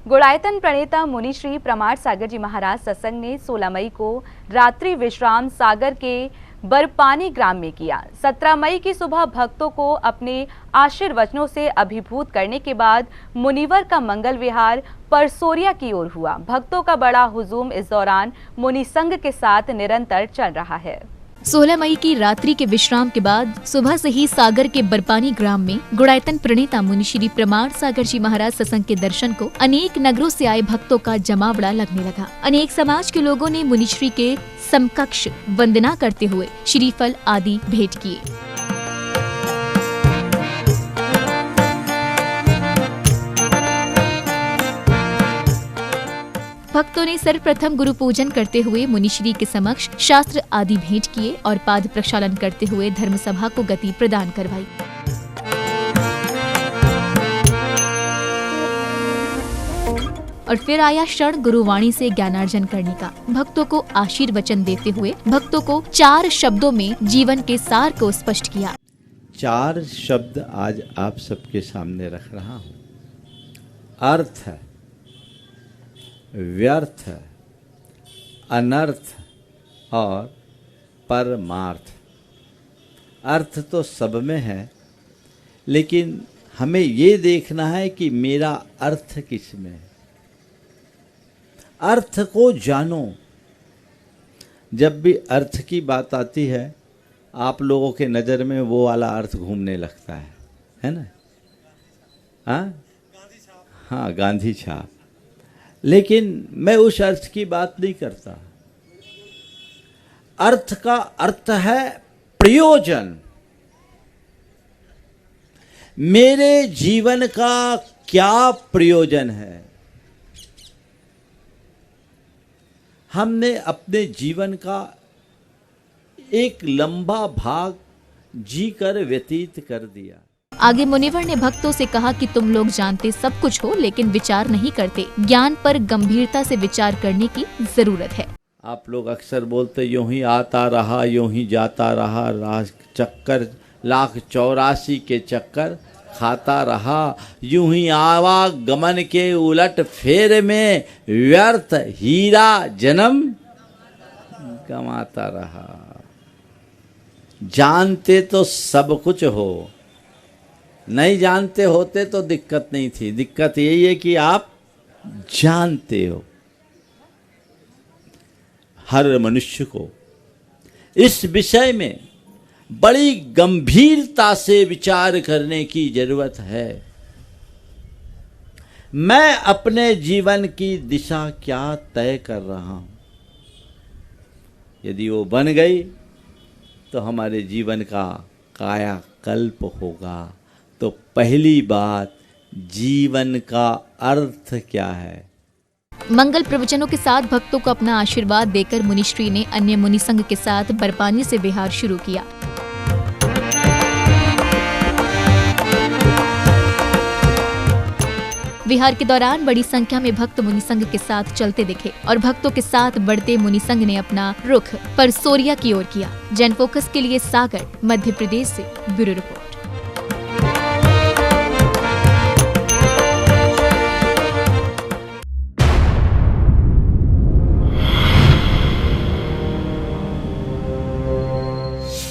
गुणायतन प्रणेता मुनि श्री प्रमाण सागर जी महाराज सत्संग ने 16 मई को रात्रि विश्राम सागर के बरपानी ग्राम में किया। 17 मई की सुबह भक्तों को अपने आशीर्वचनों से अभिभूत करने के बाद मुनिवर का मंगल विहार परसोरिया की ओर हुआ। भक्तों का बड़ा हुजूम इस दौरान मुनि संघ के साथ निरंतर चल रहा है। 16 मई की रात्रि के विश्राम के बाद सुबह से ही सागर के बरपानी ग्राम में गुणायतन प्रणेता मुनि श्री प्रमाण सागर जी महाराज सत्संग के दर्शन को अनेक नगरों से आए भक्तों का जमावड़ा लगने लगा। अनेक समाज के लोगों ने मुनि श्री के समकक्ष वंदना करते हुए श्रीफल आदि भेंट किए। भक्तों ने सर्वप्रथम गुरु पूजन करते हुए मुनिश्री के समक्ष शास्त्र आदि भेंट किए और पाद प्रक्षालन करते हुए धर्म सभा को गति प्रदान करवाई। और फिर आया क्षण गुरुवाणी से ज्ञानार्जन करने का। भक्तों को आशीर्वचन देते हुए भक्तों को 4 शब्दों में जीवन के सार को स्पष्ट किया। 4 शब्द आज आप सबके सामने रख रहा हूँ। अर्थ, व्यर्थ, अनर्थ और परमार्थ। अर्थ तो सब में है, लेकिन हमें ये देखना है कि मेरा अर्थ किस में है। अर्थ को जानो। जब भी अर्थ की बात आती है, आप लोगों के नज़र में वो वाला अर्थ घूमने लगता है ना? हाँ, गांधी छाप। लेकिन मैं उस अर्थ की बात नहीं करता। अर्थ का अर्थ है प्रयोजन। मेरे जीवन का क्या प्रयोजन है? हमने अपने जीवन का एक लंबा भाग जीकर व्यतीत कर दिया। आगे मुनिवर ने भक्तों से कहा कि तुम लोग जानते सब कुछ हो, लेकिन विचार नहीं करते। ज्ञान पर गंभीरता से विचार करने की जरूरत है। आप लोग अक्सर बोलते यूं ही आता रहा, यूं ही जाता रहा, चक्कर 1,84 के चक्कर खाता रहा, यूं ही आवागमन के उलट फेर में व्यर्थ हीरा जन्म गंवाता रहा। जानते तो सब कुछ हो, नहीं जानते होते तो दिक्कत नहीं थी। दिक्कत यही है कि आप जानते हो। हर मनुष्य को इस विषय में बड़ी गंभीरता से विचार करने की जरूरत है। मैं अपने जीवन की दिशा क्या तय कर रहा हूं? यदि वो बन गई तो हमारे जीवन का कायाकल्प होगा। तो पहली बात, जीवन का अर्थ क्या है? मंगल प्रवचनों के साथ भक्तों को अपना आशीर्वाद देकर मुनिश्री ने अन्य मुनि संघ के साथ बरपानी से विहार शुरू किया। विहार के दौरान बड़ी संख्या में भक्त मुनि संघ के साथ चलते दिखे और भक्तों के साथ बढ़ते मुनि संघ ने अपना रुख परसोरिया की ओर किया। जन फोकस के लिए सागर, मध्य प्रदेश से ब्यूरो रिपोर्ट।